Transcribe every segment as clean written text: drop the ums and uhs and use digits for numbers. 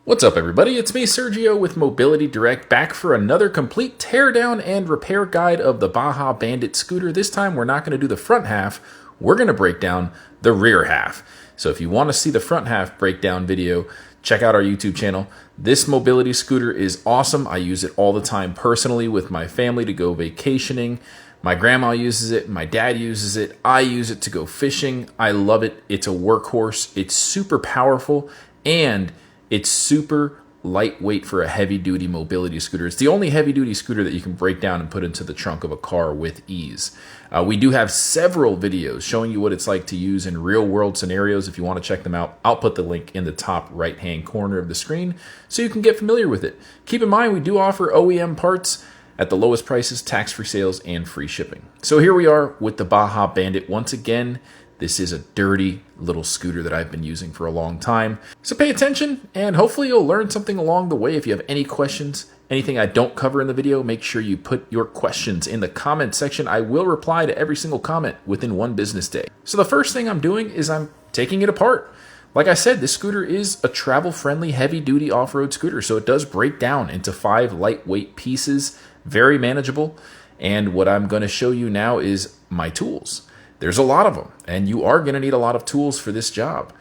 What's up, everybody? It's me, Sergio, with Mobility Direct, back for another complete teardown and repair guide of the Baja Bandit scooter. This time, we're not going to do the front half. We're going to break down the rear half. So if you want to see the front half breakdown video, check out our YouTube channel. This mobility scooter is awesome. I use it all the time personally with my family to go vacationing. My grandma uses it. My dad uses it. I use it to go fishing. I love it. It's a workhorse. It's super powerful, and it's super lightweight for a heavy-duty mobility scooter. It's the only heavy-duty scooter that you can break down and put into the trunk of a car with ease. We do have several videos showing you what it's like to use in real-world scenarios. If you want to check them out, I'll put the link in the top right-hand corner of the screen so you can get familiar with it. Keep in mind, we do offer OEM parts at the lowest prices, tax-free sales, and free shipping. So here we are with the Baja Bandit once again. This is a dirty little scooter that I've been using for a long time. So pay attention, and hopefully you'll learn something along the way. If you have any questions, anything I don't cover in the video, make sure you put your questions in the comment section. I will reply to every single comment within one business day. So the first thing I'm doing is I'm taking it apart. Like I said, this scooter is a travel-friendly, heavy-duty off-road scooter, so it does break down into 5 lightweight pieces, very manageable. And what I'm going to show you now is my tools. There's a lot of them, and you are going to need a lot of tools for this job.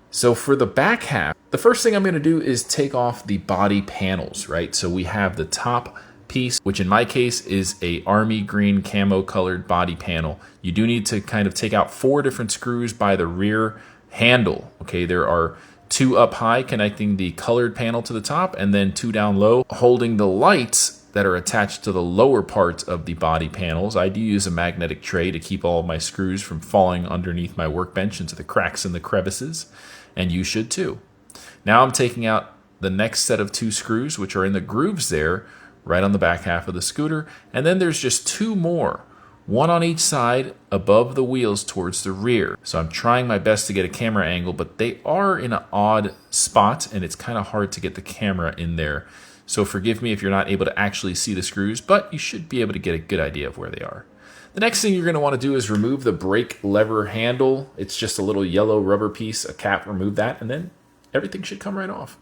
So for the back half, the first thing I'm going to do is take off the body panels, right? So we have the top piece, which in my case is a army green camo colored body panel. You do need to kind of take out 4 different screws by the rear handle, okay? There are 2 up high connecting the colored panel to the top, and then 2 down low holding the lights that are attached to the lower parts of the body panels. I do use a magnetic tray to keep all of my screws from falling underneath my workbench into the cracks and the crevices, and you should too. Now I'm taking out the next set of 2 screws, which are in the grooves there, right on the back half of the scooter, and then there's just 2 more, one on each side above the wheels towards the rear. So I'm trying my best to get a camera angle, but they are in an odd spot, and it's kind of hard to get the camera in there. So forgive me if you're not able to actually see the screws, but you should be able to get a good idea of where they are. The next thing you're going to want to do is remove the brake lever handle. It's just a little yellow rubber piece, a cap, remove that, and then everything should come right off.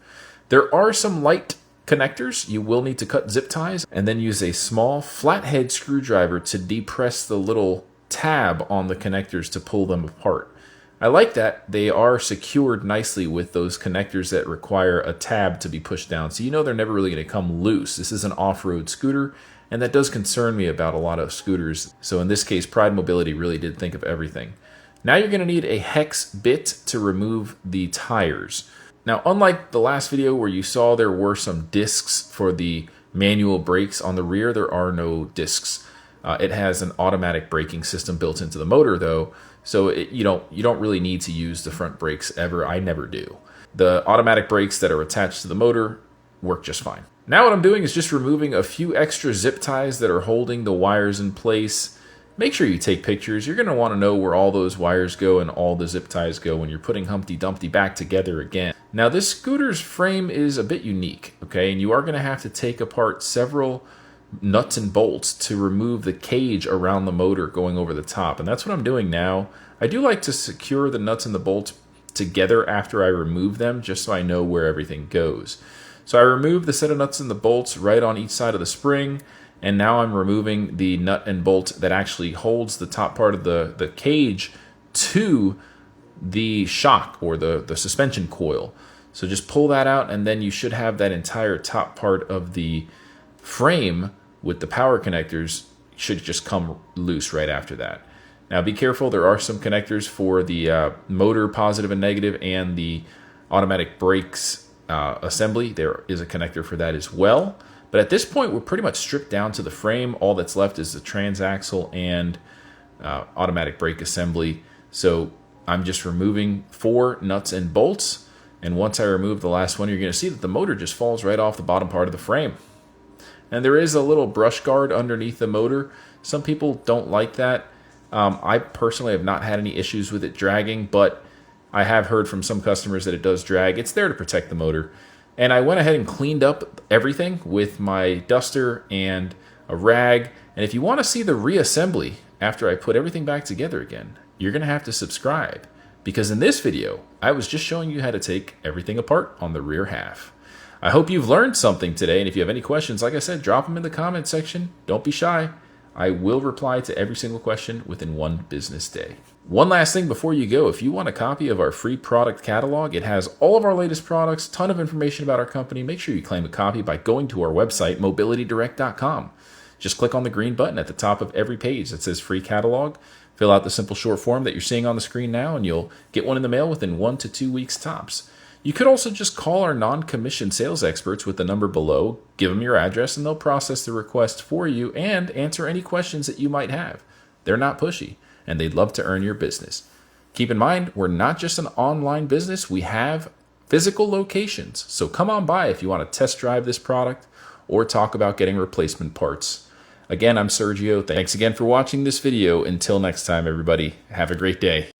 There are some light connectors. You will need to cut zip ties and then use a small flathead screwdriver to depress the little tab on the connectors to pull them apart. I like that they are secured nicely with those connectors that require a tab to be pushed down, so you know they're never really going to come loose. This is an off-road scooter, and that does concern me about a lot of scooters. So in this case, Pride Mobility really did think of everything. Now you're going to need a hex bit to remove the tires. Now, unlike the last video where you saw there were some discs for the manual brakes on the rear, there are no discs. It has an automatic braking system built into the motor, though, so you don't really need to use the front brakes ever. I never do. The automatic brakes that are attached to the motor work just fine. Now what I'm doing is just removing a few extra zip ties that are holding the wires in place. Make sure you take pictures. You're going to want to know where all those wires go and all the zip ties go when you're putting Humpty Dumpty back together again. Now this scooter's frame is a bit unique, okay? And you are going to have to take apart several nuts and bolts to remove the cage around the motor going over the top, and that's what I'm doing now. I do like to secure the nuts and the bolts together after I remove them, just so I know where everything goes. So I removed the set of nuts and the bolts right on each side of the spring, and now I'm removing the nut and bolt that actually holds the top part of the cage to the shock or the suspension coil. So just pull that out, and then you should have that entire top part of the frame with the power connectors should just come loose right after that. Now be careful, there are some connectors for the motor positive and negative and the automatic brakes assembly. There is a connector for that as well. But at this point, we're pretty much stripped down to the frame. All that's left is the transaxle and automatic brake assembly. So I'm just removing 4 nuts and bolts. And once I remove the last one, you're going to see that the motor just falls right off the bottom part of the frame. And there is a little brush guard underneath the motor. Some people don't like that. I personally have not had any issues with it dragging, but I have heard from some customers that it does drag. It's there to protect the motor. And I went ahead and cleaned up everything with my duster and a rag. And if you want to see the reassembly after I put everything back together again, you're going to have to subscribe, because in this video, I was just showing you how to take everything apart on the rear half. I hope you've learned something today, and if you have any questions, like I said, drop them in the comment section. Don't be shy. I will reply to every single question within one business day. One last thing before you go, if you want a copy of our free product catalog, it has all of our latest products, ton of information about our company. Make sure you claim a copy by going to our website, mobilitydirect.com. Just click on the green button at the top of every page that says free catalog. Fill out the simple short form that you're seeing on the screen now, and you'll get one in the mail within 1 to 2 weeks tops. You could also just call our non-commissioned sales experts with the number below, give them your address, and they'll process the request for you and answer any questions that you might have. They're not pushy, and they'd love to earn your business. Keep in mind, we're not just an online business. We have physical locations. So come on by if you want to test drive this product or talk about getting replacement parts. Again, I'm Sergio. Thanks again for watching this video. Until next time, everybody, have a great day.